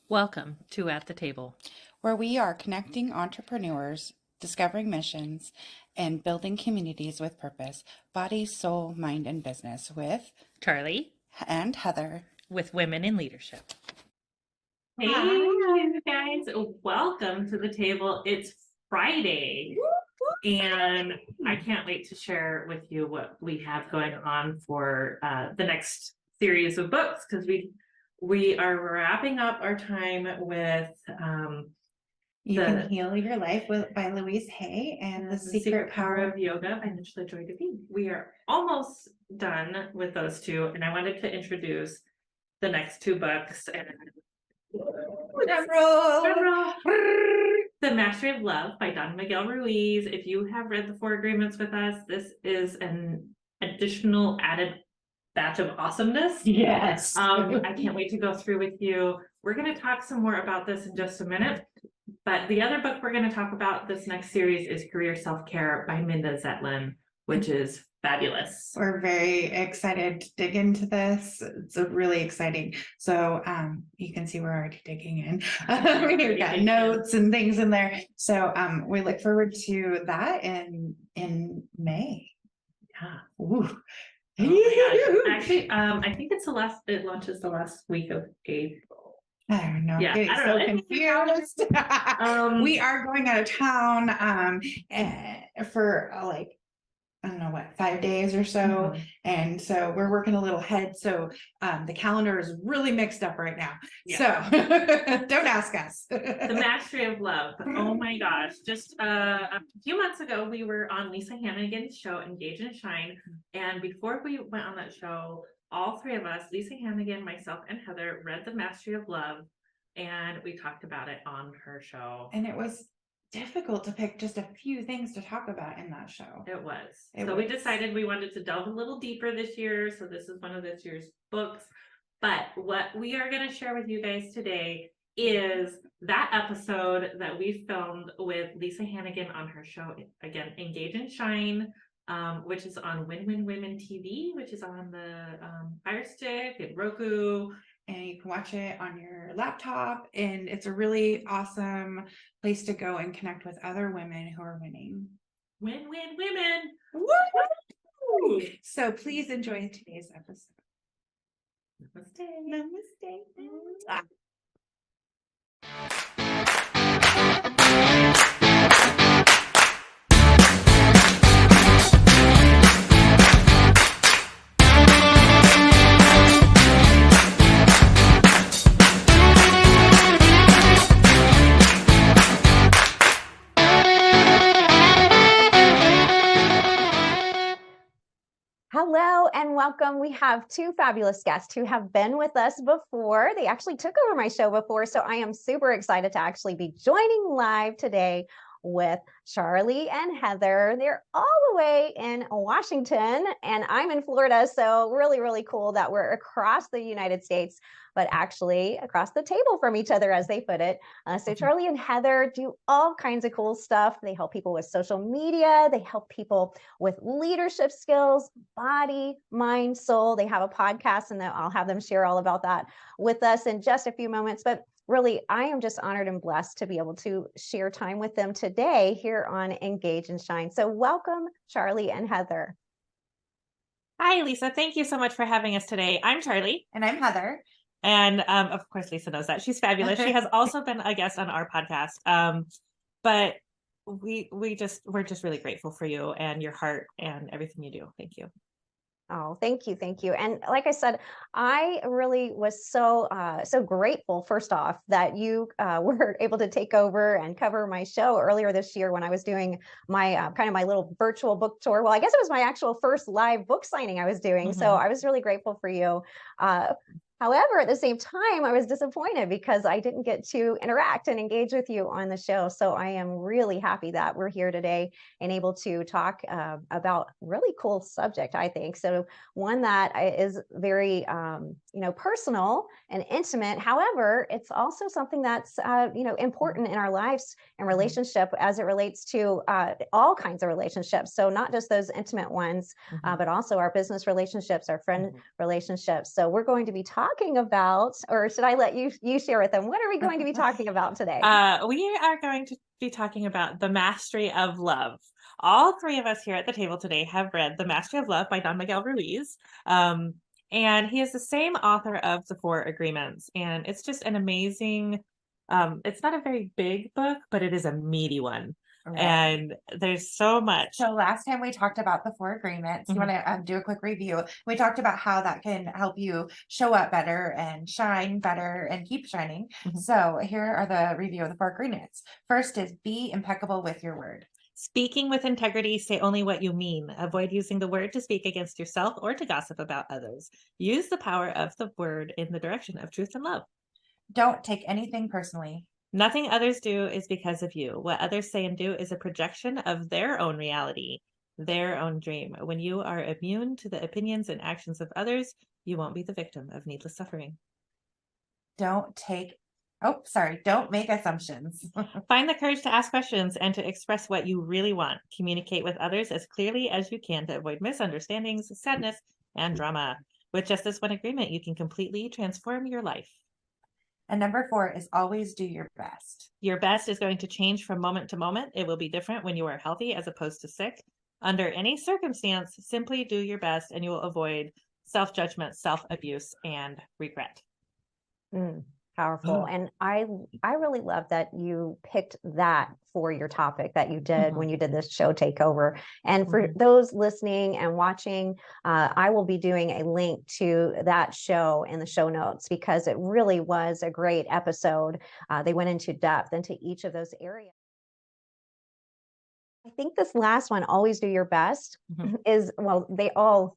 Welcome to At the Table, where we are connecting entrepreneurs, discovering missions, and building communities with purpose, body, soul, mind, and business with Charlie and Heather. with Women in Leadership. Hey, you guys, welcome to the table. It's Friday, and I can't wait to share with you what we have going on for the next series of books, because we are wrapping up our time with You Can Heal Your Life by Louise Hay and The Secret Power of Yoga by Nicola Joy Devine. We are almost done with those two, and I wanted to introduce the next two books. And The Mastery of Love by Don Miguel Ruiz. If you have read the 4 Agreements with us, this is an additional added batch of awesomeness. Yes. I can't wait to go through with you. We're going to talk some more about this in just a minute. But the other book we're going to talk about this next series is Career Self-Care by Minda Zetlin, which is fabulous. We're very excited to dig into this. It's really exciting. So you can see we're already digging in. We've got notes and things in there. So we look forward to that in May. Yeah. Ooh. Oh my gosh. Actually, I think it launches the last week of April. I don't know. Yeah, I'm so confused. We are going out of town for I don't know what, 5 days or so. Mm-hmm. And so we're working a little ahead. So the calendar is really mixed up right now. Yeah. So don't ask us. The Mastery of Love. Oh my gosh. Just a few months ago, we were on Lisa Hannigan's show, Engage and Shine. And before we went on that show, all 3 of us, Lisa Hannigan, myself, and Heather, read The Mastery of Love. And we talked about it on her show. And it was difficult to pick just a few things to talk about in that show. It was. We decided we wanted to delve a little deeper this year. So this is one of this year's books. But what we are going to share with you guys today is that episode that we filmed with Lisa Hannigan on her show, again, Engage and Shine, which is on Win Women TV, which is on the Fire Stick and Roku. And you can watch it on your laptop, and it's a really awesome place to go and connect with other women who are winning. Win women. Woo! So please enjoy today's episode. Namaste. Namaste. Hello and welcome. We have 2 fabulous guests who have been with us before. They actually took over my show before, so I am super excited to actually be joining live today with Charlie and Heather. They're all the way in Washington and I'm in Florida, so really, really cool that we're across the United States, but actually across the table from each other, as they put it. So Charlie and Heather do all kinds of cool stuff. They help people with social media. They help people with leadership skills, body, mind, soul. They have a podcast, and I'll have them share all about that with us in just a few moments. But really, I am just honored and blessed to be able to share time with them today here on Engage and Shine. So welcome, Charlie and Heather. Hi, Lisa. Thank you so much for having us today. I'm Charlie. And I'm Heather. And of course, Lisa knows that. She's fabulous. She has also been a guest on our podcast. But we're just really grateful for you and your heart and everything you do. Thank you. Oh, thank you. Thank you. And like I said, I really was so grateful, first off, that you were able to take over and cover my show earlier this year when I was doing my kind of my little virtual book tour. Well, I guess it was my actual first live book signing I was doing. So I was really grateful for you. However, at the same time, I was disappointed because I didn't get to interact and engage with you on the show. So I am really happy that we're here today and able to talk about really cool subject, I think. So one that is very, personal and intimate. However, it's also something that's, important in our lives and relationship as it relates to all kinds of relationships. So not just those intimate ones, but also our business relationships, our friend relationships. So we're going to be talking talking about, or should I let you share with them? What are we going to be talking about today? We are going to be talking about The Mastery of Love. All three of us here at the table today have read The Mastery of Love by Don Miguel Ruiz. And he is the same author of The Four Agreements. And it's just an amazing, it's not a very big book, but it is a meaty one. Right. And there's so much. So last time we talked about the four agreements. You want to do a quick review? We talked about how that can help you show up better and shine better and keep shining. So here are the review of the four agreements. First is be impeccable with your word. Speaking with integrity, say only what you mean. Avoid using the word to speak against yourself or to gossip about others. Use the power of the word in the direction of truth and love. Don't take anything personally. Nothing others do is because of you. What others say and do is a projection of their own reality, their own dream. When you are immune to the opinions and actions of others, you won't be the victim of needless suffering. Don't make assumptions. Find the courage to ask questions and to express what you really want. Communicate with others as clearly as you can to avoid misunderstandings, sadness, and drama. With just this one agreement, you can completely transform your life. And number 4 is always do your best. Your best is going to change from moment to moment. It will be different when you are healthy as opposed to sick. Under any circumstance, simply do your best and you will avoid self-judgment, self-abuse, and regret. Powerful. And I really love that you picked that for your topic that you did when you did this show takeover. And for those listening and watching, I will be doing a link to that show in the show notes because it really was a great episode. They went into depth into each of those areas. I think this last one, always do your best, is, well, they all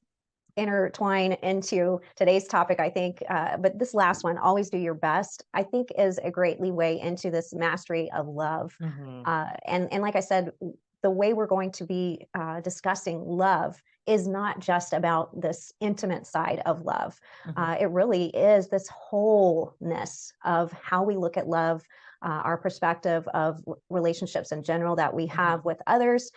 intertwine into today's topic, I think. But this last one, always do your best, I think is a great leeway into this mastery of love. And like I said, the way we're going to be discussing love is not just about this intimate side of love. It really is this wholeness of how we look at love, our perspective of relationships in general that we have with others,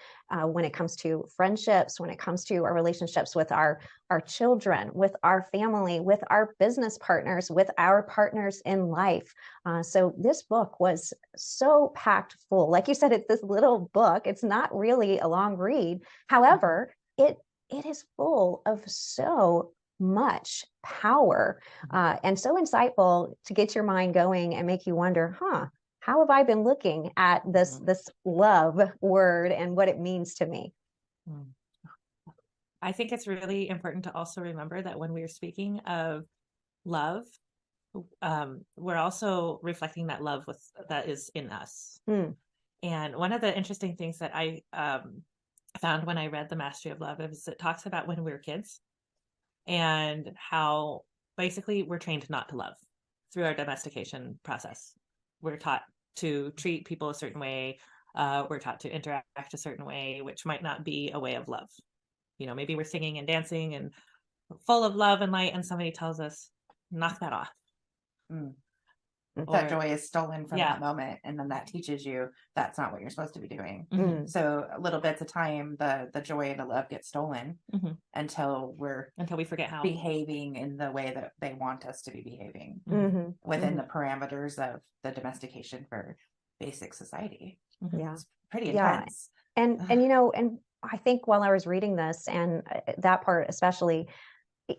when it comes to friendships, when it comes to our relationships with our children, with our family, with our business partners, with our partners in life. So this book was so packed full. Like you said, it's this little book. It's not really a long read. However, it is full of so much power and so insightful to get your mind going and make you wonder, how have I been looking at this love word and what it means to me? I think it's really important to also remember that when we're speaking of love, we're also reflecting that love that is in us. And one of the interesting things that I found when I read The Mastery of Love is it talks about when we were kids and how basically we're trained not to love through our domestication process. We're taught to treat people a certain way. We're taught to interact a certain way, which might not be a way of love. You know, maybe we're singing and dancing and full of love and light, and somebody tells us, knock that off. That joy is stolen from that moment, and then that teaches you that's not what you're supposed to be doing. So little bits of time, the joy and the love get stolen until we forget how behaving in the way that they want us to be behaving within the parameters of the domestication for basic society. It's pretty intense. And you know, and I think while I was reading this and that part especially,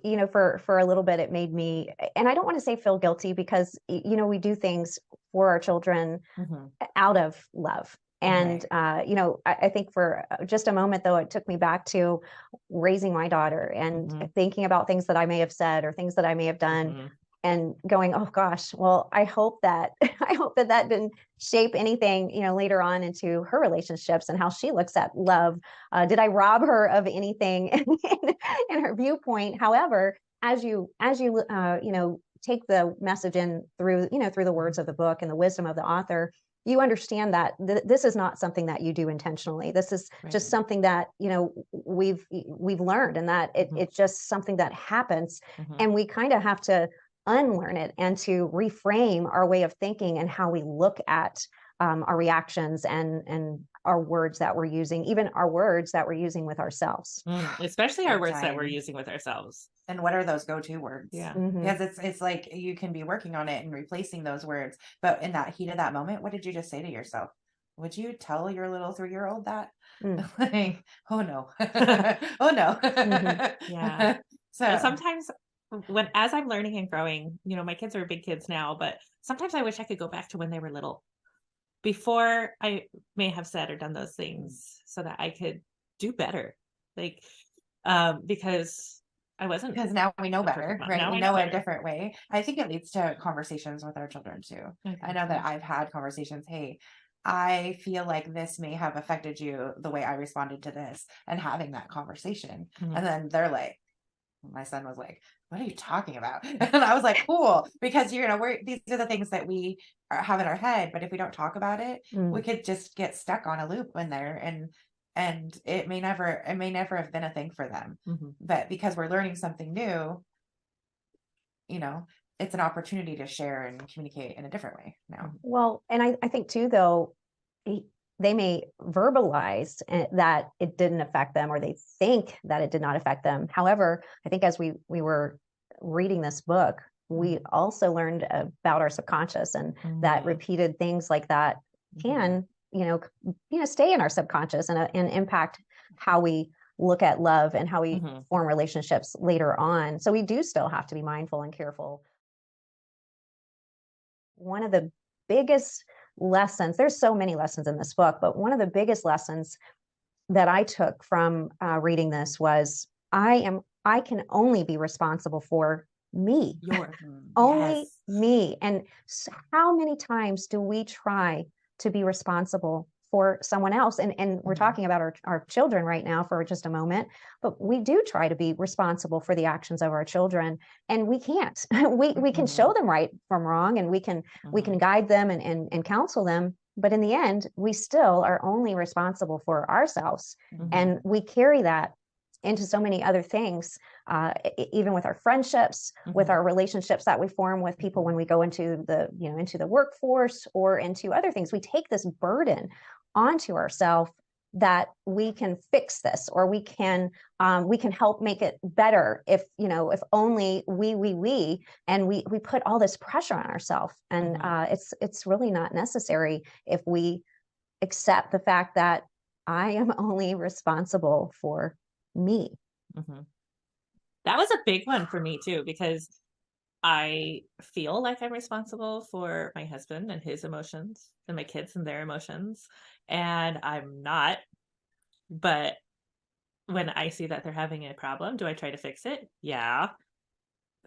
you know, for a little bit, it made me, and I don't want to say feel guilty because, you know, we do things for our children out of love. And, you know, I think for just a moment, though, it took me back to raising my daughter and thinking about things that I may have said or things that I may have done and going, oh gosh, well, I hope that that didn't shape anything, you know, later on into her relationships and how she looks at love. Did I rob her of anything in her viewpoint? However, as you know, take the message in through the words of the book and the wisdom of the author, you understand that this is not something that you do intentionally. This is just something that, you know, we've learned, and that it's just something that happens, and we kind of have to unlearn it and to reframe our way of thinking and how we look at our reactions and our words that we're using, even our words that we're using with ourselves. Especially our Big words that we're time. using with ourselves. And what are those go-to words? Yeah. Mhm. Because it's like you can be working on it and replacing those words, but in that heat of that moment, what did you just say to yourself? Would you tell your little 3-year-old that? Mm. Like, oh no, oh no. Yeah. So And sometimes as I'm learning and growing, my kids are big kids now, but sometimes I wish I could go back to when they were little, before I may have said or done those things, so that I could do better. Like, because I wasn't. because now we know a perfect better, mom. right? Now We I know a better. different way. I think it leads to conversations with our children too. I think know that so. I've had conversations. Hey, I feel like this may have affected you the way I responded to this, and having that conversation. Mhm. And then they're like, my son was like, what are you talking about? And I was like, cool, because these are the things that we have in our head, but if we don't talk about it, we could just get stuck on a loop in there, and it may never have been a thing for them. Mhm. But because we're learning something new, it's an opportunity to share and communicate in a different way now. Well, and I think too, though, they may verbalize that it didn't affect them, or they think that it did not affect them. However, I think as we were reading this book, we also learned about our subconscious, and that repeated things like that can, stay in our subconscious and impact how we look at love and how we form relationships later on. So we do still have to be mindful and careful. One of the biggest lessons, there's so many lessons in this book, but one of the biggest lessons that I took from reading this was I can only be responsible for me. Only Yes. me. And how many times do we try to be responsible for someone else? And we're talking about our children right now for just a moment, but we do try to be responsible for the actions of our children, and we can't. We can show them right from wrong, and we can guide them and counsel them, but in the end, we still are only responsible for ourselves. And we carry that into so many other things, even with our friendships, with our relationships that we form with people when we go into the workforce or into other things. We take this burden onto ourselves that we can fix this, or we can help make it better if only we and we put all this pressure on ourselves, and it's really not necessary if we accept the fact that I am only responsible for me. That was a big one for me too, because I feel like I'm responsible for my husband and his emotions, and my kids and their emotions, and I'm not. But when I see that they're having a problem, do I try to fix it? Yeah.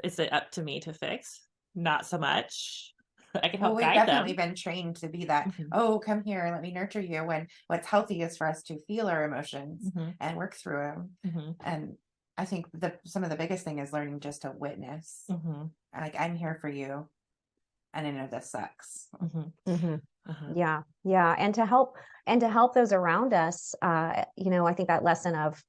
Is it up to me to fix? Not so much. I can help We've guide definitely them. been trained to be that, oh, come here, let me nurture you, when what's healthy is for us to feel our emotions and work through them. And I think some of the biggest thing is learning just to witness. Like, I'm here for you, and I know this sucks. Yeah. And to help those around us, I think that lesson of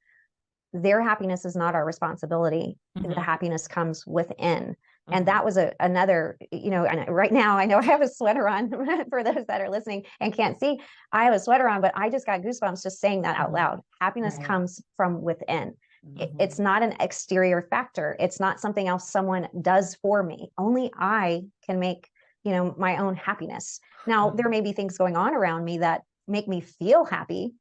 their happiness is not our responsibility. The happiness comes within. And that was another, and right now I know I have a sweater on for those that are listening and can't see. I have a sweater on, but I just got goosebumps just saying that out loud. Happiness comes from within. It's not an exterior factor. It's not something else someone does for me. Only I can make, my own happiness. Now, there may be things going on around me that make me feel happy.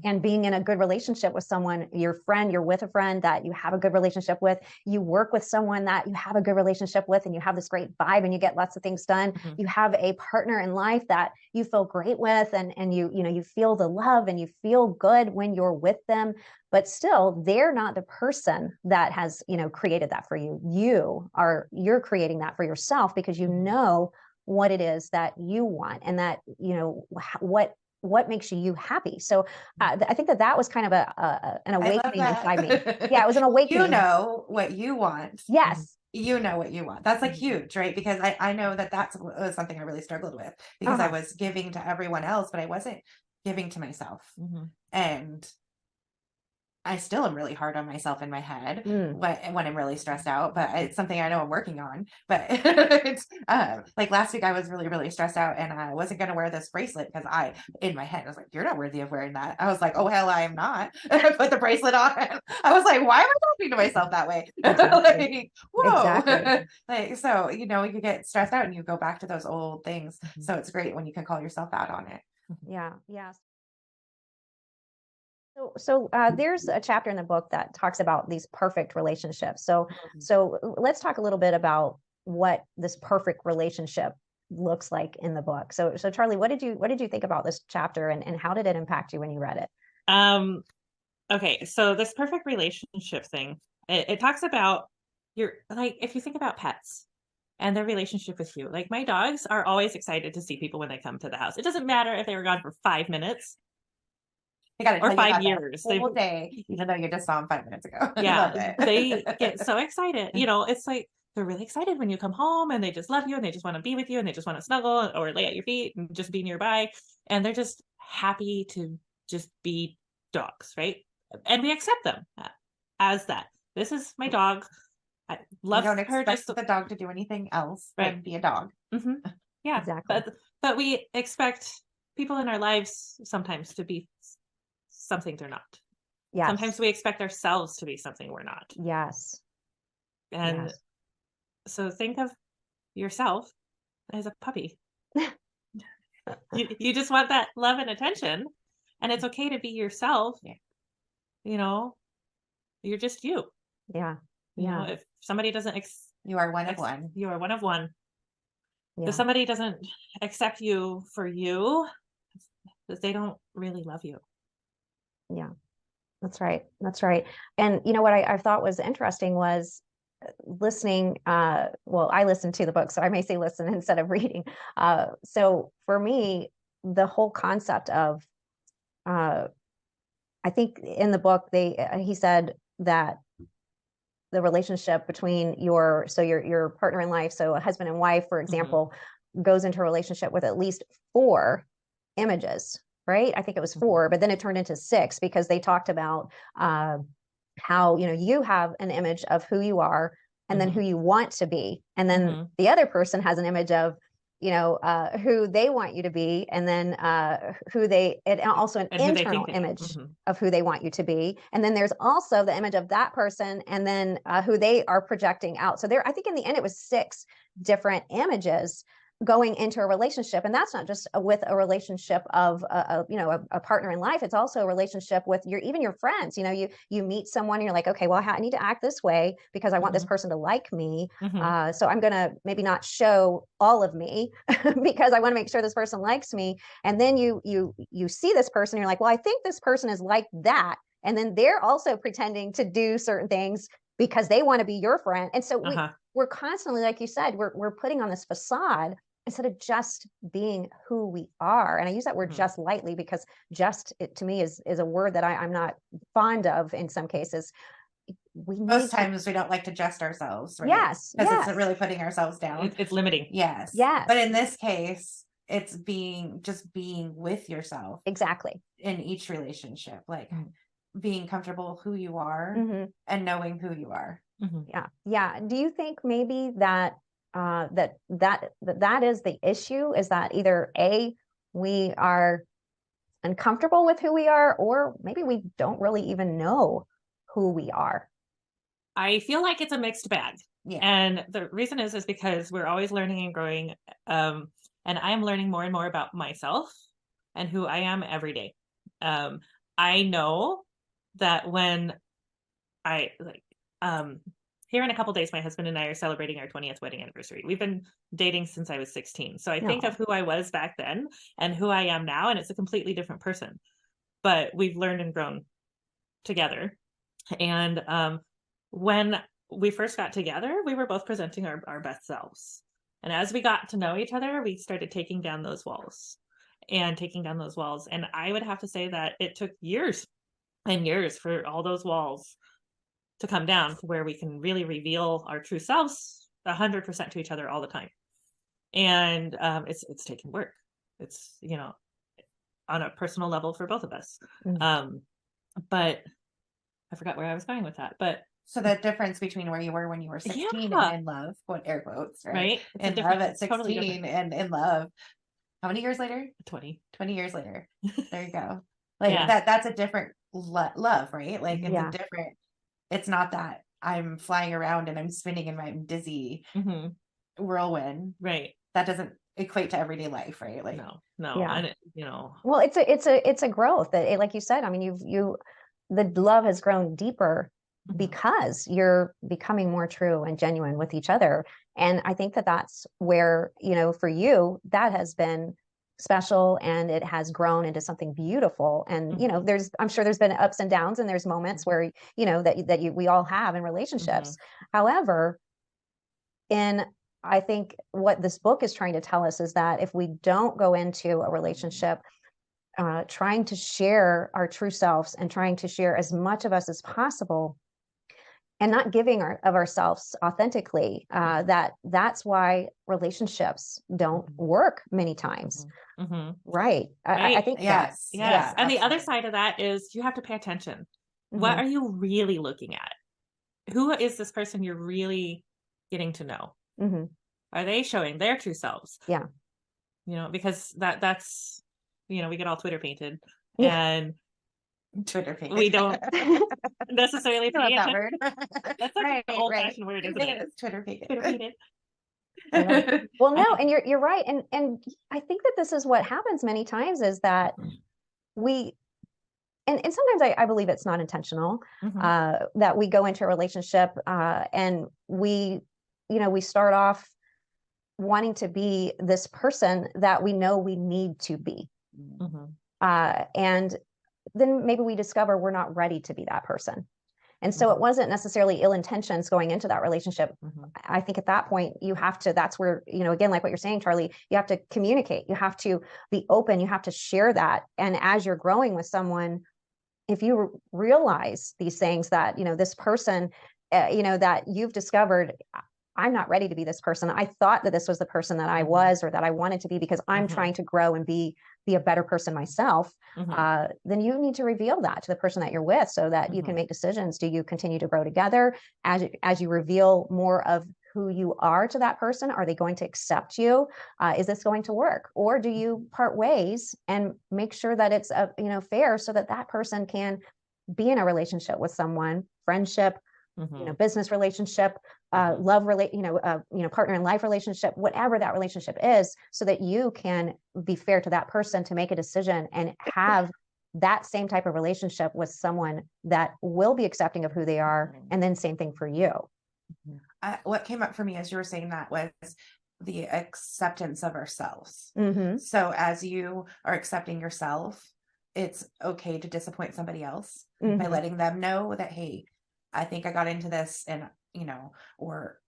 And being in a good relationship with someone, you're with a friend that you have a good relationship with, you work with someone that you have a good relationship with, and you have this great vibe and you get lots of things done. You have a partner in life that you feel great with, and you feel the love and you feel good when you're with them, but still they're not the person that has, created that for you. You're creating that for yourself, because you know what it is that you want, and that, what makes you happy. So I think that was kind of an awakening inside me. Yeah, it was an awakening. You know what you want. Yes. You know what you want. That's like huge, right? Because I know that was something I really struggled with, because I was giving to everyone else, but I wasn't giving to myself. And I still am really hard on myself in my head Mm. when I'm really stressed out, but it's something I know I'm working on. But it's like last week I was really, really stressed out and I wasn't going to wear this bracelet because in my head, I was like, you're not worthy of wearing that. I was like, oh, hell, I am not. And I put the bracelet on. I was like, why am I talking to myself that way? Exactly. Like, whoa. Exactly. Like, so, you get stressed out and you go back to those old things. Mhm. So it's great when you can call yourself out on it. Yeah. Yeah. So there's a chapter in the book that talks about these perfect relationships. So let's talk a little bit about what this perfect relationship looks like in the book. So Charlie, what did you think about this chapter and how did it impact you when you read it? Okay, so this perfect relationship thing, it talks about if you think about pets and their relationship with you, like my dogs are always excited to see people when they come to the house. It doesn't matter if they were gone for 5 minutes. I got to Or tell you 5 about that years. whole day, even though you just saw him 5 minutes ago. I Yeah, love it. they get so excited. It's like they're really excited when you come home and they just love you and they just want to be with you and they just want to snuggle or lay at your feet and just be nearby. And they're just happy to just be dogs, right? And we accept them as that. This is my dog. I You love don't her expect just the dog to do anything else Right. than be a dog. Mhm. Yeah, Exactly. but we expect people in our lives sometimes to be something they're not. Yes. Sometimes we expect ourselves to be something we're not. Yes. And Yes. so think of yourself as a puppy. You just want that love and attention, and it's okay to be yourself. Yeah. You're just you. Yeah. Yeah. If somebody doesn't You are one of one. you are one of one. Yeah. If somebody doesn't accept you for you, they don't really love you. Yeah. That's right. That's right. And what I thought was interesting was listening. Well, I listened to the book, so I may say listen instead of reading. So for me, the whole concept of, I think in the book, he said that the relationship between your partner in life, so a husband and wife, for example, goes into a relationship with at least 4 images, right? I think it was 4, but then it turned into 6 because they talked about how you have an image of who you are and then who you want to be, and then the other person has an image of who they want you to be, and then and also an internal image of who they want you to be, and then there's also the image of that person, and then who they are projecting out. So I think in the end it was 6 different images going into a relationship. And that's not just with a relationship of a partner in life. It's also a relationship with even your friends. You meet someone and you're like, okay, well, I need to act this way because I want this person to like me. So I'm going to maybe not show all of me because I want to make sure this person likes me. And then you see this person, you're like, well, I think this person is like that. And then they're also pretending to do certain things because they want to be your friend. And so we're constantly, like you said, we're putting on this facade instead of just being who we are. And I use that word just lightly because just to me is a word that I'm not fond of in some cases. Most times we don't like to just ourselves, right? Yes. Because it's really putting ourselves down. It's limiting. Yes. Yes. But in this case, it's just being with yourself. Exactly. In each relationship, like being comfortable who you are and knowing who you are. Yeah. Yeah. Do you think maybe that that is the issue, is that either we are uncomfortable with who we are, or maybe we don't really even know who we are? I feel like it's a mixed bag. Yeah. And the reason is because we're always learning and growing. And I am learning more and more about myself and who I am every day. I know that when here in a couple days, my husband and I are celebrating our 20th wedding anniversary. We've been dating since I was 16. So I think of who I was back then and who I am now, and it's a completely different person. But we've learned and grown together. And when we first got together, we were both presenting our best selves. And as we got to know each other, we started taking down those walls. And I would have to say that it took years and years for all those walls to come down to where we can really reveal our true selves 100% to each other all the time. And it's taken work. It's, on a personal level for both of us. But I forgot where I was going with that, but So the difference between where you were when you were 16 Yeah. and in love, quote air quotes, right? right. It's a In different- love at it's totally 16 different. and in love. How many years later? 20. 20 years later. There you go. Like Yeah. that's a different love, right? Like it's Yeah. a different, it's not that I'm flying around and I'm spinning and I'm dizzy hmm whirlwind. Right. That doesn't equate to everyday life, right? Like No. Yeah. And it, you know, Well, it's a growth that, like you said, I mean, the love has grown deeper Mhm. because you're becoming more true and genuine with each other. And I think that that's where, for you, that has been special and it has grown into something beautiful. And, I'm sure there's been ups and downs and there's moments where, we all have in relationships. However, I think what this book is trying to tell us is that if we don't go into a relationship trying to share our true selves and trying to share as much of us as possible and not giving of ourselves authentically, that's why relationships don't work many times. hmm Right. I think yes. Yes. Yeah, And the other absolutely. side of that is you have to pay attention. that. What Mhm. are you really looking at? Who is this person you're really getting to know? Mhm. Are they showing their true selves? Yeah. Because that's, we get all Twitter painted Yeah. and Twitter page. we don't necessarily I love pay that attention. word. That's such an old fashioned word, isn't it? It's Twitter page. Twitter painted. Yeah. Well, no, and you're right. And I think that this is what happens many times is that we, and sometimes I believe it's not intentional, Mhm. that we go into a relationship and we start off wanting to be this person that we know we need to be. Mhm. And then maybe we discover we're not ready to be that person. And so it Mhm. wasn't necessarily ill intentions going into that relationship. Mhm. I think at that point you have to, that's where, again, like what you're saying, Charlie, you have to communicate, you have to be open, you have to share that. And as you're growing with someone, if you realize these things that, this person, that you've discovered, I'm not ready to be this person. I thought that this was the person that I was or that I wanted to be because I'm trying to grow and be a better person myself. Then you need to reveal that to the person that you're with so that you can make decisions. Do you continue to grow together as you reveal more of who you are to that person? Are they going to accept you? Is this going to work? Or do you part ways and make sure that it's fair so that that person can be in a relationship with someone, friendship, business relationship, love partner in life relationship, whatever that relationship is, so that you can be fair to that person to make a decision and have that same type of relationship with someone that will be accepting of who they are. And then same thing for you. What came up for me as you were saying that was the acceptance of ourselves. Mm-hmm. So as you are accepting yourself, it's okay to disappoint somebody else by letting them know that, hey, I think I got into this and, or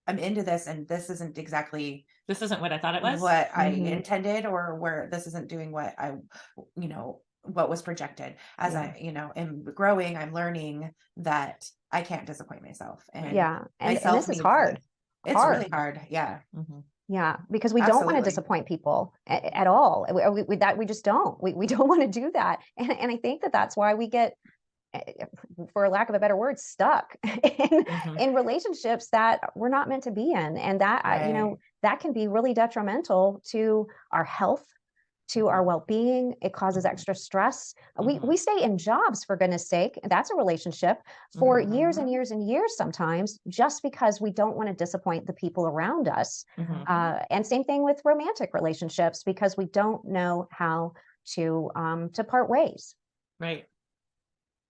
I'm into this and this isn't exactly This isn't what I thought it was. what I intended, or where this isn't doing what I, what was projected. As I, am growing, I'm learning that I can't disappoint myself. And and myself this is needs hard. It's really hard. Yeah. Yeah, because we don't want to Absolutely. disappoint people at all. We just don't. We don't want to do that. And I think that that's why we get, for lack of a better word, stuck in relationships that we're not meant to be in. And that, Right. that can be really detrimental to our health, to our well-being. It causes extra stress. We stay in jobs, for goodness sake, and that's a relationship, for years and years and years sometimes, just because we don't want to disappoint the people around us. And same thing with romantic relationships, because we don't know how to part ways. Right.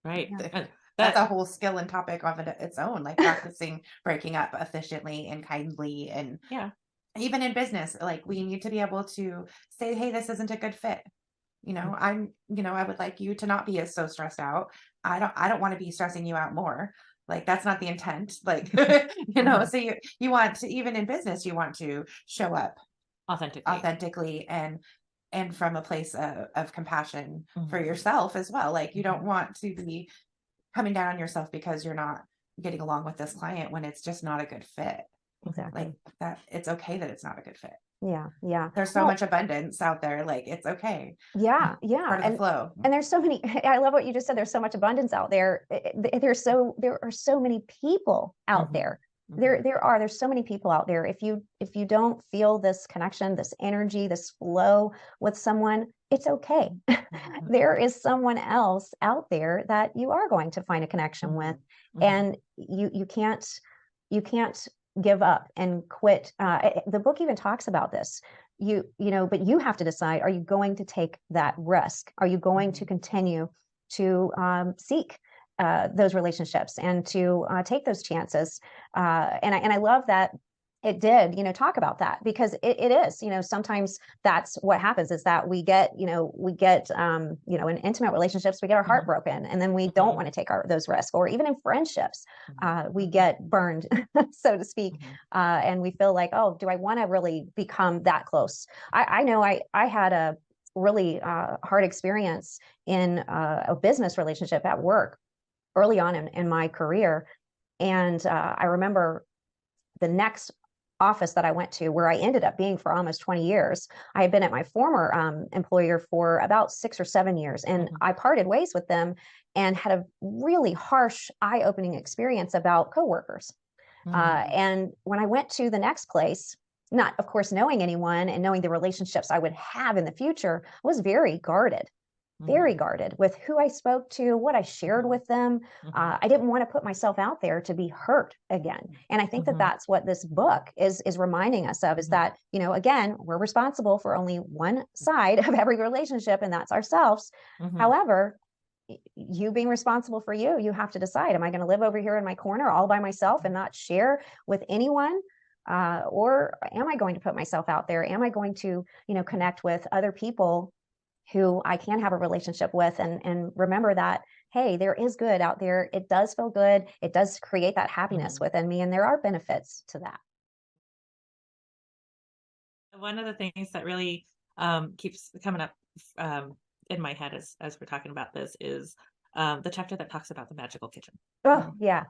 Yeah. That's a whole skill and topic of its own, like practicing breaking up efficiently and kindly. And even in business, like we need to be able to say, hey, this isn't a good fit. I would like you to not be so stressed out. I don't want to be stressing you out more. Like that's not the intent. Like, so you want to, even in business, you want to show up authentically and from a place of compassion for yourself as well. Like you don't want to be coming down on yourself because you're not getting along with this client when it's just not a good fit. Exactly. Like that, it's okay that it's not a good fit. Yeah. Yeah. There's so Well, much abundance out there. Like, it's okay. Yeah. Yeah. Part of the flow. And there's so many, I love what you just said. There's so much abundance out there. There are so many people out Mhm. there. Mhm. There's so many people out there. If you don't feel this connection, this energy, this flow with someone, it's okay. Mhm. There is someone else out there that you are going to find a connection with, Mhm. and you can't give up and quit. The book even talks about this. But you have to decide, are you going to take that risk? Are you going to continue to seek those relationships and to take those chances? And I love that it did, talk about that, because it is, sometimes that's what happens, is that we get in intimate relationships, we get our heart Mhm. broken, and then we don't Mhm. want to take those risks, or even in friendships, we Mhm. get burned, so to speak. Mhm. And we feel like, oh, do I want to really become that close? I know I had a really hard experience in a business relationship at work early on in my career. And I remember the next office that I went to, where I ended up being for almost 20 years. I had been at my former employer for about 6 or 7 years, and Mhm. I parted ways with them and had a really harsh, eye-opening experience about coworkers. Mhm. And when I went to the next place, not, of course, knowing anyone and knowing the relationships I would have in the future, I was very Mhm. guarded with who I spoke to, what I shared Mhm. with them. Mhm. I didn't want to put myself out there to be hurt again. And I think that Mhm. that's what this book is reminding us of, is Mhm. that, again, we're responsible for only one side of every relationship, and that's ourselves. Mhm. However, you being responsible for you have to decide, am I going to live over here in my corner all by myself and not share with anyone? Or am I going to put myself out there? Am I going to, connect with other people who I can have a relationship with, and remember that, hey, there is good out there. It does feel good. It does create that happiness Mhm. within me. And there are benefits to that. One of the things that really keeps coming up in my head as we're talking about this is the chapter that talks about the magical kitchen. Oh, yeah.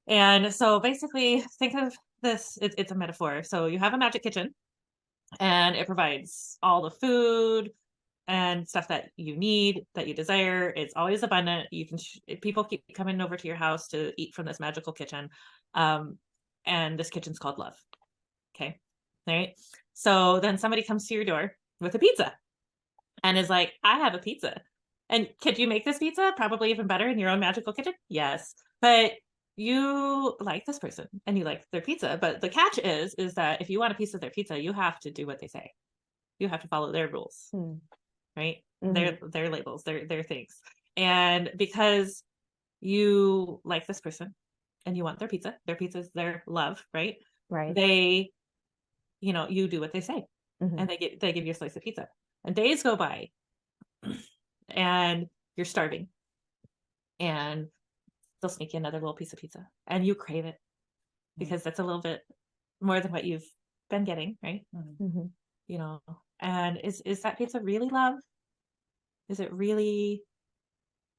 And so basically, think of this, it's a metaphor. So you have a magic kitchen, and it provides all the food and stuff that you need, that you desire. It's always abundant. You can people keep coming over to your house to eat from this magical kitchen. And this kitchen's called love. Okay. Right. So then somebody comes to your door with a pizza and is like, I have a pizza. And could you make this pizza probably even better in your own magical kitchen? Yes. But you like this person and you like their pizza. But the catch is that if you want a piece of their pizza, you have to do what they say. You have to follow their rules, right? Their labels, their things. And because you like this person and you want their pizza's their love, right? Right. They, you do what they say, Mhm. and they give you a slice of pizza. And days go by and you're starving, and they'll sneak you another little piece of pizza and you crave it because that's a little bit more than what you've been getting, right? Mhm. And is that pizza really love? Is it really,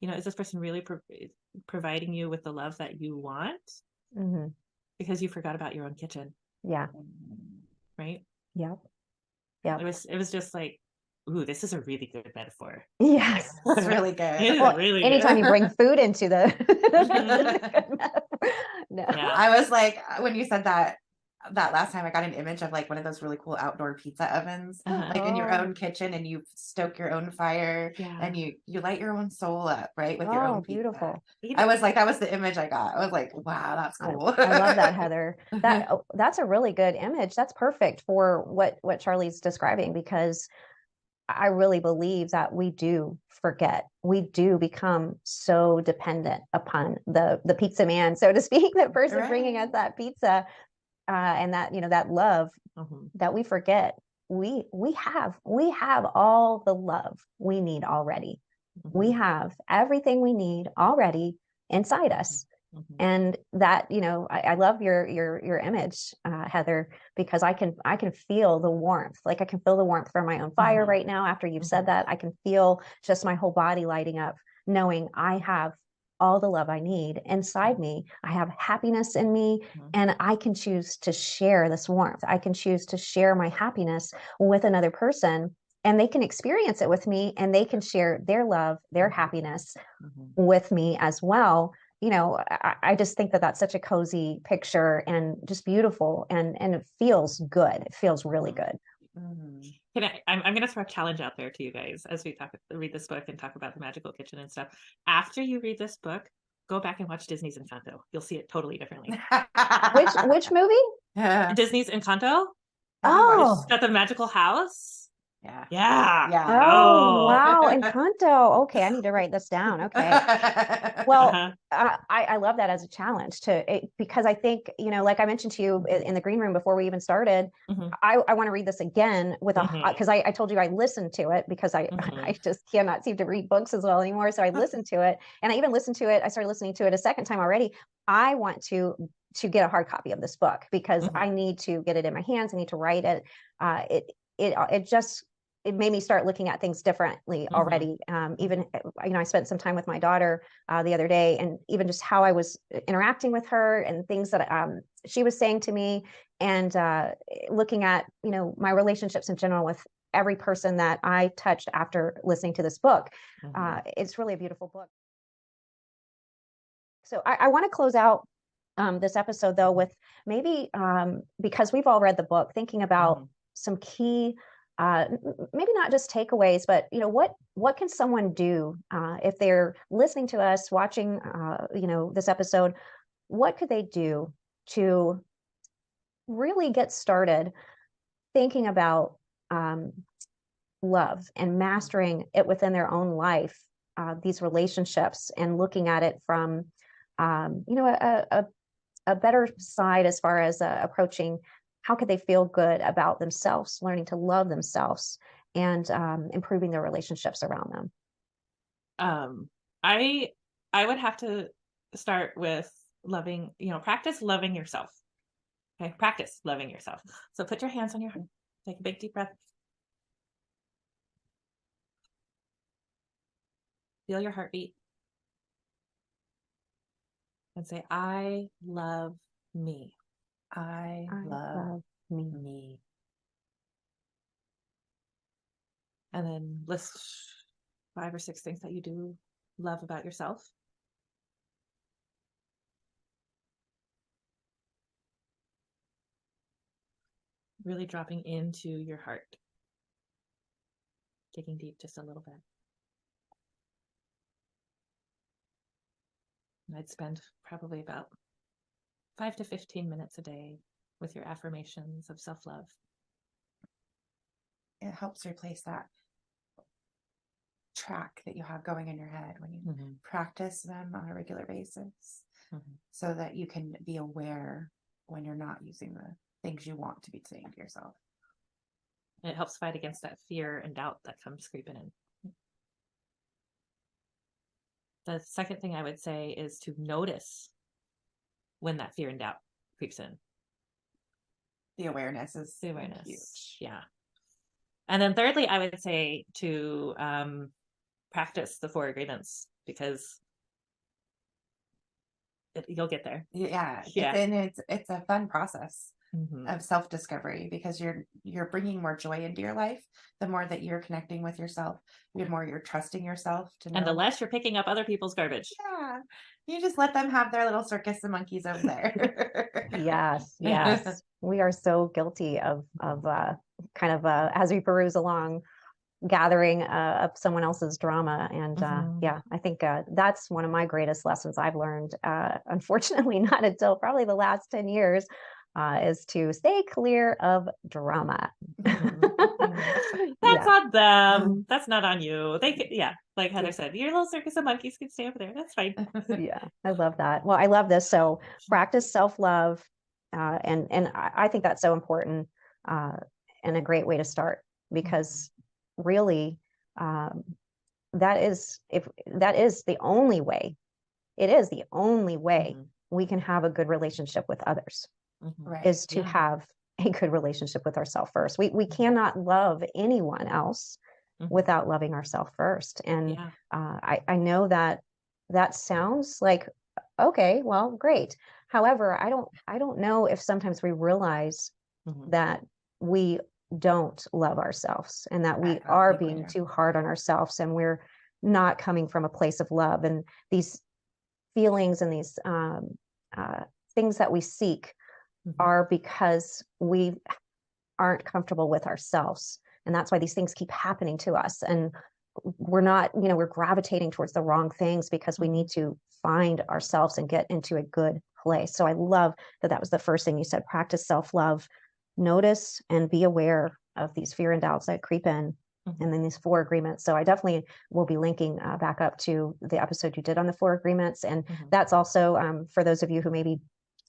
is this person really providing you with the love that you want? Mhm. Because you forgot about your own kitchen, Yeah. right? Yep. Yep. It was just like, ooh, this is a really good metaphor. Yes. It's really It good. is Well, really anytime good. you bring food into the Mhm. no. Yeah. I was like, when you said that last time, I got an image of like one of those really cool outdoor pizza ovens, Uh-huh. like in your Oh. own kitchen, and you stoke your own fire, Yeah. and you light your own soul up, right, with your Oh, own pizza. beautiful. I was like, that was the image I got. I was like, wow, that's cool. I love that, Heather. That's a really good image. That's perfect for what Charlie's describing, because I really believe that we do forget. We do become so dependent upon the pizza man, so to speak, the person bringing us Right. that pizza, and that, that love, Mhm. that we forget we have all the love we need already. We Mhm. have everything we need already inside us. Mhm. And that, I love your image, Heather, because I can feel the warmth. Like, I can feel the warmth from my own fire Mhm. right now. After you've said Mhm. that, I can feel just my whole body lighting up, knowing I have all the love I need inside me. I have happiness in me, and I can choose to share this warmth. I can choose to share my happiness with another person, and they can experience it with me, and they can share their love, their happiness with me as well. You know, I just think that that's such a cozy picture and just beautiful, and it feels good. It feels really good. I'm going to throw a challenge out there to you guys as we read this book and talk about the magical kitchen and stuff. After you read this book, go back and watch Disney's Encanto. You'll see it totally differently. Which movie? Disney's Encanto. Oh, It's got the magical house. Yeah. Yeah. Yeah. oh, wow. Encanto. Okay. I need to write this down. Okay. Well, Uh-huh. I love that as a challenge because I think, you know, like I mentioned to you in the green room before we even started, Mhm. I want to read this again with Mhm. because I told you I listened to it because I just cannot seem to read books as well anymore. So I listened to it, and I even listened to it. I started listening to it a second time already. I want to get a hard copy of this book because I need to get it in my hands. I need to write it. It made me start looking at things differently already. Even, you know, I spent some time with my daughter the other day, and even just how I was interacting with her and things that she was saying to me, and looking at, you know, my relationships in general with every person that I touched after listening to this book. It's really a beautiful book. So I want to close out this episode though with maybe because we've all read the book, thinking about some key maybe not just takeaways, but, you know, what can someone do if they're listening to us, watching you know, this episode? What could they do to really get started thinking about love and mastering it within their own life, these relationships, and looking at it from you know, a better side as far as approaching how could they feel good about themselves, learning to love themselves, and improving their relationships around them? I would have to start with loving, you know, practice loving yourself. Okay, practice loving yourself. So put your hands on your heart. Take a big deep breath. Feel your heartbeat. And say, I love me. I love me. And then list 5 or 6 things that you do love about yourself. Really dropping into your heart. Digging deep just a little bit. And I'd spend probably about 5 to 15 minutes a day with your affirmations of self-love. It helps replace that track that you have going in your head when you practice them on a regular basis, so that you can be aware when you're not using the things you want to be saying to yourself. And it helps fight against that fear and doubt that comes creeping in. The second thing I would say is to notice when that fear and doubt creeps in. The awareness is huge. Yeah. And then thirdly, I would say to practice the 4 agreements, because you'll get there. Yeah. It's a fun process of self-discovery, because you're bringing more joy into your life the more that you're connecting with yourself, the more you're trusting yourself to know. And the less you're picking up other people's garbage. Yeah, you just let them have their little circus of monkeys over there. Yes. We are so guilty of kind of as we peruse along, gathering up someone else's drama. And yeah, I think that's one of my greatest lessons I've learned, unfortunately not until probably the last 10 years, is to stay clear of drama. That's on them. That's not on you. They could, like Heather said, your little circus of monkeys can stay over there. That's fine. Yeah, I love that. Well, I love this. So practice self-love. And I think that's so important, and a great way to start, because really, that is the only way. It is the only way we can have a good relationship with others, is to have a good relationship with ourselves first. We cannot love anyone else without loving ourselves first. And I know that that sounds like, okay, well, great. However, I don't know if sometimes we realize Mhm. that we don't love ourselves and that we I don't are think we being do. too hard on ourselves and we're not coming from a place of love. And these feelings and these things that we seek Mhm. are because we aren't comfortable with ourselves. And that's why these things keep happening to us. And we're not, we're gravitating towards the wrong things because we need to find ourselves and get into a good place. So I love that that was the first thing you said, practice self-love, notice and be aware of these fear and doubts that creep in. Mhm. And then these 4 agreements. So I definitely will be linking back up to the episode you did on the 4 agreements. And Mhm. that's also for those of you who maybe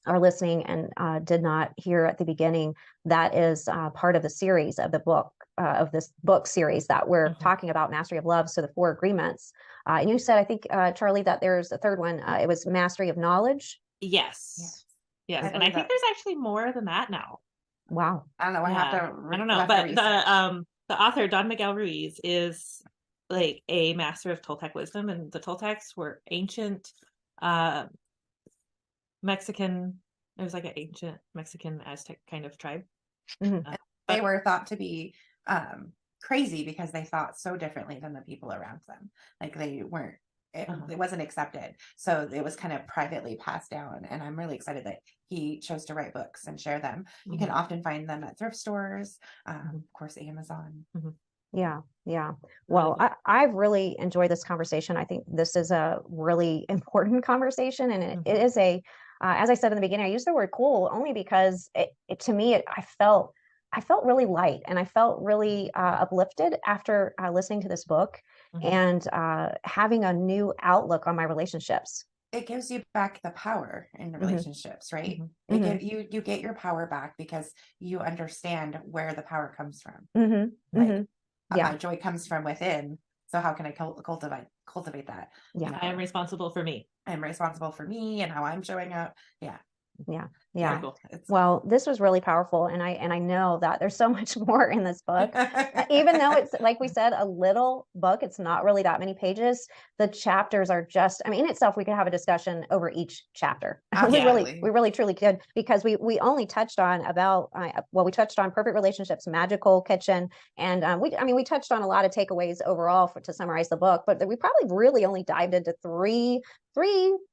are listening and did not hear at the beginning, that is part of the series of the book, of this book series that we're Mhm. talking about, Mastery of Love. So the 4 agreements. And you said, I think, Charlie, that there's a third one. It was Mastery of Knowledge. Yes. Yes. I And I believe think that. there's actually more than that now. Wow. I don't know. I have Yeah. to. I don't know. we'll have to But research. the author, Don Miguel Ruiz, is like a master of Toltec wisdom, and the Toltecs were ancient Mexican. It was like an ancient Mexican Aztec kind of tribe. Mhm. Uh, They but were thought to be crazy because they thought so differently than the people around them. Like they weren't. Uh-huh. It wasn't accepted, so it was kind of privately passed down. And I'm really excited that he chose to write books and share them. You can Mhm. often find them at thrift stores, Mhm. of course, Amazon. Yeah. Yeah. Really Well, good. I've really enjoyed this conversation. I think this is a really important conversation. And it Mhm. is as I said in the beginning, I used the word cool only because to me, I felt really light and I felt really uplifted after listening to this book Mhm. and having a new outlook on my relationships. It gives you back the power in the Mhm. relationships, right? Mhm. It Mhm. you get your power back because you understand where the power comes from. Mhm. Like Mhm. Yeah. my joy comes from within. So how can I cultivate that? Yeah. I am responsible for me. I'm responsible for me and how I'm showing up. Yeah. Yeah. Very Yeah. cool. It's Well, this was really powerful, and I know that there's so much more in this book. Even though it's like we said, a little book, it's not really that many pages. The chapters are just, I mean, in itself, we could have a discussion over each chapter. Absolutely. We really truly could, because we only touched on we touched on perfect relationships, magical kitchen, and we touched on a lot of takeaways overall to summarize the book, but we probably really only dived into three,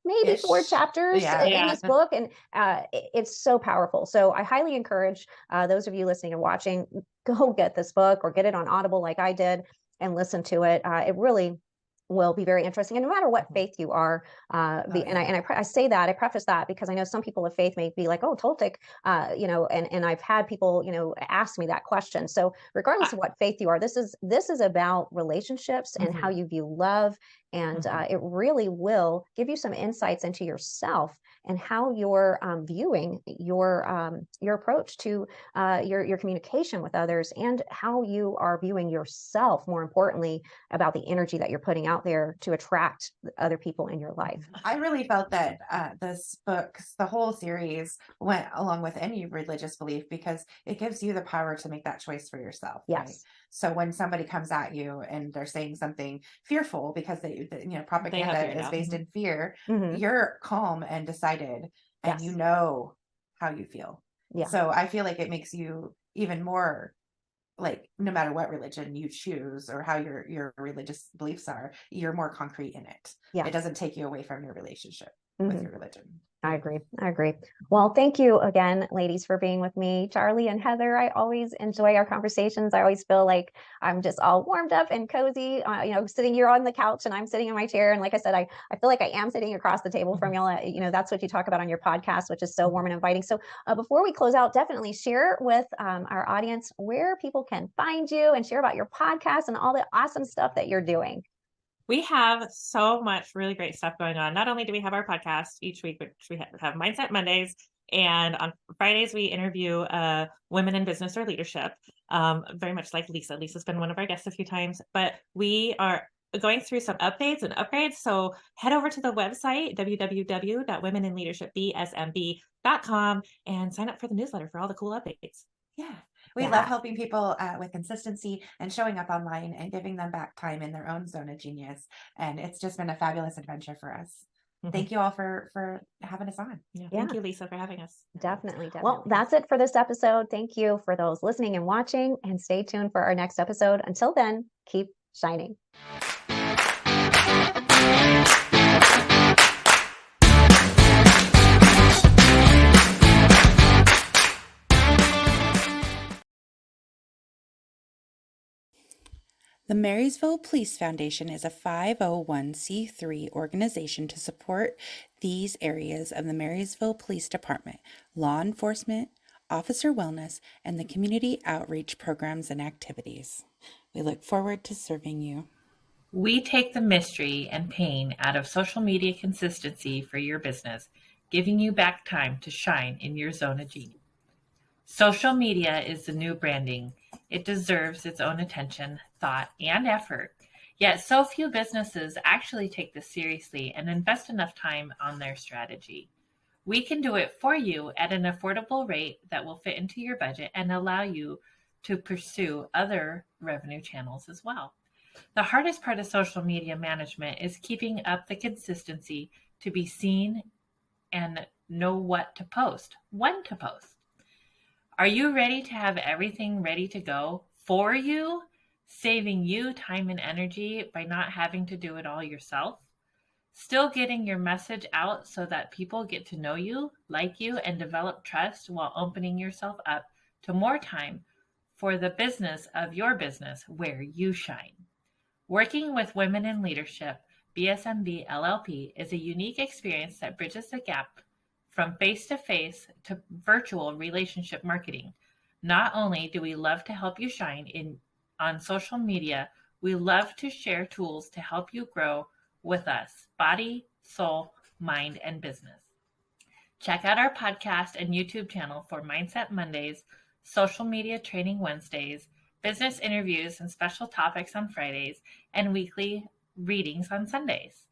maybe 4 Ish. chapters Yeah. in Yeah. this book, and it's so powerful. So I highly encourage those of you listening and watching, go get this book or get it on Audible like I did and listen to it. It really will be very interesting. And no matter what Mhm. faith you are, Oh, yeah. I say that, I preface that because I know some people of faith may be like, oh, Toltec, and I've had people, ask me that question. So regardless of what faith you are, this is about relationships and how Mhm. you view love. And Mhm. it really will give you some insights into yourself and how you're viewing your approach to your communication with others, and how you are viewing yourself, more importantly, about the energy that you're putting out there to attract other people in your life. I really felt that this book, the whole series, went along with any religious belief because it gives you the power to make that choice for yourself. Right? Yes. So when somebody comes at you and they're saying something fearful because They have propaganda figured is out. based Mhm. in fear, Mhm. you're calm and decided, and you Yes. know how you feel. Yeah. So I feel like it makes you even more, like, no matter what religion you choose or how your religious beliefs are, you're more concrete in it. Yeah. It doesn't take you away from your relationship with Mhm. your religion. I agree. Well, thank you again, ladies, for being with me. Charlie and Heather, I always enjoy our conversations. I always feel like I'm just all warmed up and cozy, sitting here on the couch and I'm sitting in my chair. And like I said, I feel like I am sitting across the table from y'all. That's what you talk about on your podcast, which is so warm and inviting. So before we close out, definitely share with our audience where people can find you and share about your podcast and all the awesome stuff that you're doing. We have so much really great stuff going on. Not only do we have our podcast each week, which we have Mindset Mondays, and on Fridays we interview women in business or leadership, very much like Lisa. Lisa's been one of our guests a few times, but we are going through some updates and upgrades. So head over to the website, www.womeninleadershipbsmb.com, and sign up for the newsletter for all the cool updates. Yeah. We Yeah. love helping people with consistency and showing up online and giving them back time in their own zone of genius. And it's just been a fabulous adventure for us. Thank you all for having us on. Yeah, Yeah. thank you, Lisa, for having us. Definitely. Well, that's it for this episode. Thank you for those listening and watching, and stay tuned for our next episode. Until then, keep shining. The Marysville Police Foundation is a 501c3 organization to support these areas of the Marysville Police Department: law enforcement, officer wellness, and the community outreach programs and activities. We look forward to serving you. We take the mystery and pain out of social media consistency for your business, giving you back time to shine in your zone of genius. Social media is the new branding. It deserves its own attention, thought, and effort. Yet so few businesses actually take this seriously and invest enough time on their strategy. We can do it for you at an affordable rate that will fit into your budget and allow you to pursue other revenue channels as well. The hardest part of social media management is keeping up the consistency to be seen and know what to post, when to post. Are you ready to have everything ready to go for you, saving you time and energy by not having to do it all yourself? Still getting your message out so that people get to know you, like you, and develop trust while opening yourself up to more time for the business of your business where you shine. Working with Women in Leadership, BSMB LLP, is a unique experience that bridges the gap from face-to-face to virtual relationship marketing. Not only do we love to help you shine on social media, we love to share tools to help you grow with us, body, soul, mind, and business. Check out our podcast and YouTube channel for Mindset Mondays, Social Media Training Wednesdays, business interviews and special topics on Fridays, and weekly readings on Sundays.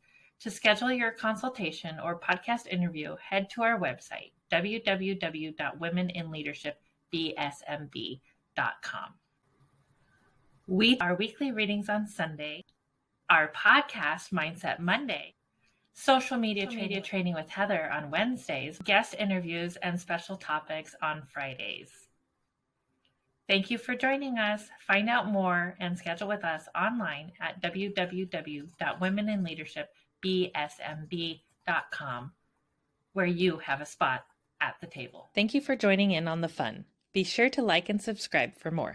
To schedule your consultation or podcast interview, head to our website, www.womeninleadershipbsmb.com. Our weekly readings on Sunday, our podcast, Mindset Monday, social media training with Heather on Wednesdays, guest interviews, and special topics on Fridays. Thank you for joining us. Find out more and schedule with us online at www.womeninleadershipbsmb.com, where you have a spot at the table. Thank you for joining in on the fun. Be sure to like and subscribe for more.